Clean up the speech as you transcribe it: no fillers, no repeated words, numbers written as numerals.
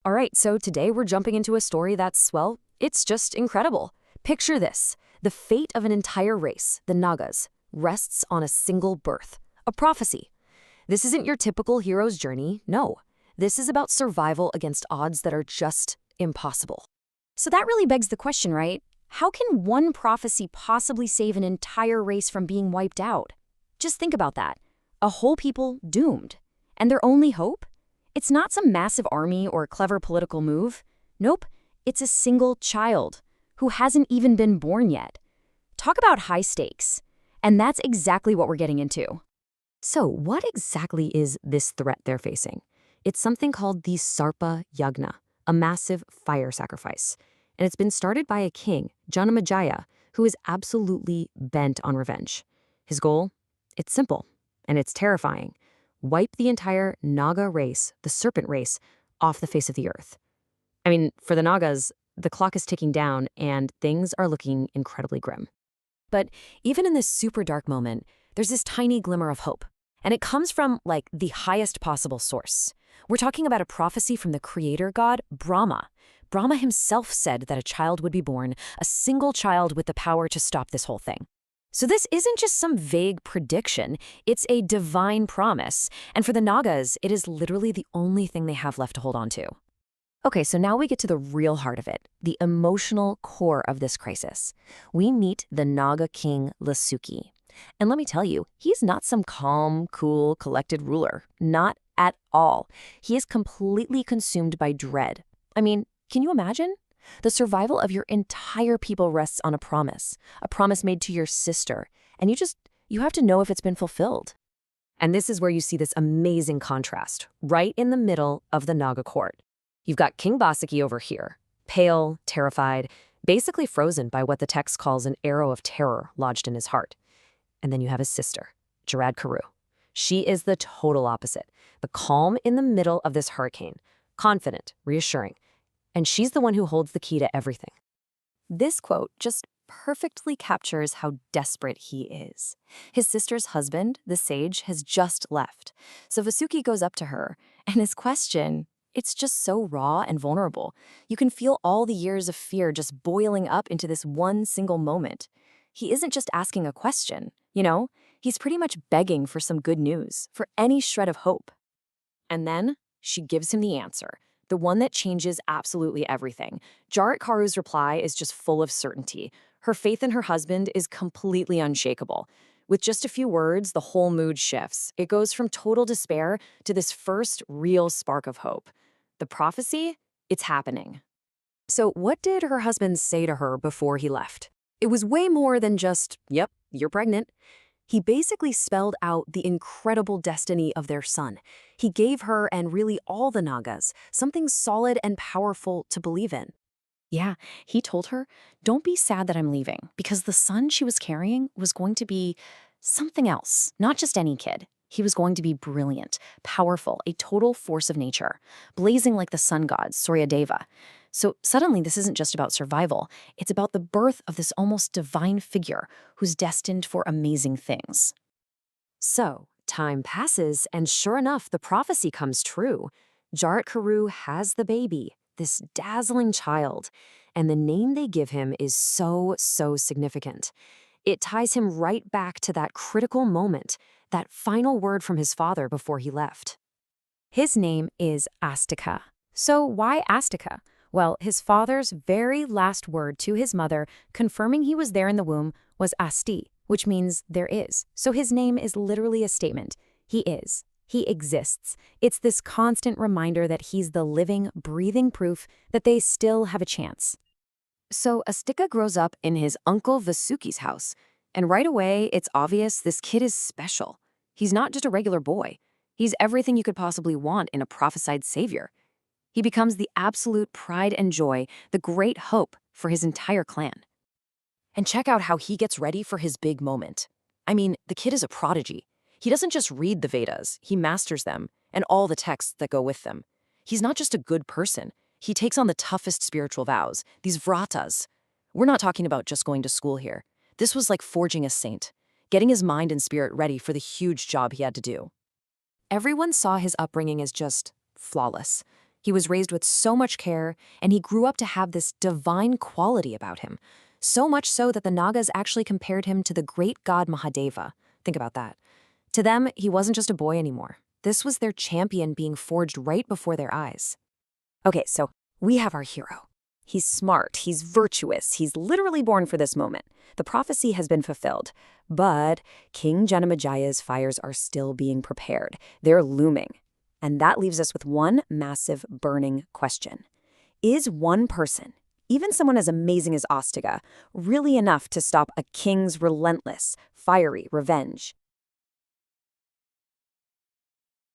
All right, so today we're jumping into a story that's, well, it's just incredible. Picture this. The fate of an entire race, the Nagas, rests on a single birth, a prophecy. This isn't your typical hero's journey, no. This is about survival against odds that are just impossible. So that really begs the question, right? How can one prophecy possibly save an entire race from being wiped out? Just think about that. A whole people doomed. And their only hope? It's not some massive army or clever political move. Nope, it's a single child who hasn't even been born yet. Talk about high stakes. And that's exactly what we're getting into. So what exactly is this threat they're facing? It's something called the Sarpa Yagna, a massive fire sacrifice. And it's been started by a king, Janamejaya, who is absolutely bent on revenge. His goal? It's simple, and it's terrifying. Wipe the entire Naga race, the serpent race, off the face of the earth. I mean, for the Nagas, the clock is ticking down, and things are looking incredibly grim. But even in this super dark moment, there's this tiny glimmer of hope. And it comes from, like, the highest possible source. We're talking about a prophecy from the creator god, Brahma. Brahma himself said that a child would be born, a single child with the power to stop this whole thing. So this isn't just some vague prediction, it's a divine promise. And for the Nagas, it is literally the only thing they have left to hold on to. Okay, so now we get to the real heart of it, the emotional core of this crisis. We meet the Naga king, Vasuki. And let me tell you, he's not some calm, cool, collected ruler. Not at all. He is completely consumed by dread. I mean, can you imagine? The survival of your entire people rests on a promise made to your sister, and you have to know if it's been fulfilled. And this is where you see this amazing contrast, right in the middle of the Naga court. You've got King Vasuki over here, pale, terrified, basically frozen by what the text calls an arrow of terror lodged in his heart. And then you have his sister, Jaratkaru. She is the total opposite, the calm in the middle of this hurricane, confident, reassuring. And she's the one who holds the key to everything. This quote just perfectly captures how desperate he is. His sister's husband, the sage, has just left. So Vasuki goes up to her, and his question, it's just so raw and vulnerable. You can feel all the years of fear just boiling up into this one single moment. He isn't just asking a question, he's pretty much begging for some good news, for any shred of hope. And then she gives him the answer. The one that changes absolutely everything. Jaratkaru's reply is just full of certainty. Her faith in her husband is completely unshakable. With just a few words, the whole mood shifts. It goes from total despair to this first real spark of hope. The prophecy, it's happening. So what did her husband say to her before he left? It was way more than just, yep, you're pregnant. He basically spelled out the incredible destiny of their son. He gave her, and really all the Nagas, something solid and powerful to believe in. Yeah, he told her, don't be sad that I'm leaving, because the son she was carrying was going to be something else, not just any kid. He was going to be brilliant, powerful, a total force of nature, blazing like the sun god, Surya Deva. So suddenly this isn't just about survival, it's about the birth of this almost divine figure who's destined for amazing things. So, time passes, and sure enough, the prophecy comes true. Jaratkaru has the baby, this dazzling child, and the name they give him is so significant. It ties him right back to that critical moment, that final word from his father before he left. His name is Astika. So why Astika? Well, his father's very last word to his mother, confirming he was there in the womb, was Asti, which means there is. So his name is literally a statement. He is. He exists. It's this constant reminder that he's the living, breathing proof that they still have a chance. So Astika grows up in his uncle Vasuki's house, and right away it's obvious this kid is special. He's not just a regular boy. He's everything you could possibly want in a prophesied savior. He becomes the absolute pride and joy, the great hope for his entire clan. And check out how he gets ready for his big moment. I mean, the kid is a prodigy. He doesn't just read the Vedas, he masters them, and all the texts that go with them. He's not just a good person. He takes on the toughest spiritual vows, these vratas. We're not talking about just going to school here. This was like forging a saint, getting his mind and spirit ready for the huge job he had to do. Everyone saw his upbringing as just flawless. He was raised with so much care, and he grew up to have this divine quality about him. So much so that the Nagas actually compared him to the great god Mahadeva. Think about that. To them, he wasn't just a boy anymore. This was their champion being forged right before their eyes. Okay, so we have our hero. He's smart, he's virtuous, he's literally born for this moment. The prophecy has been fulfilled. But King Janamajaya's fires are still being prepared. They're looming. And that leaves us with one massive burning question. Is one person, even someone as amazing as Astika, really enough to stop a king's relentless, fiery revenge?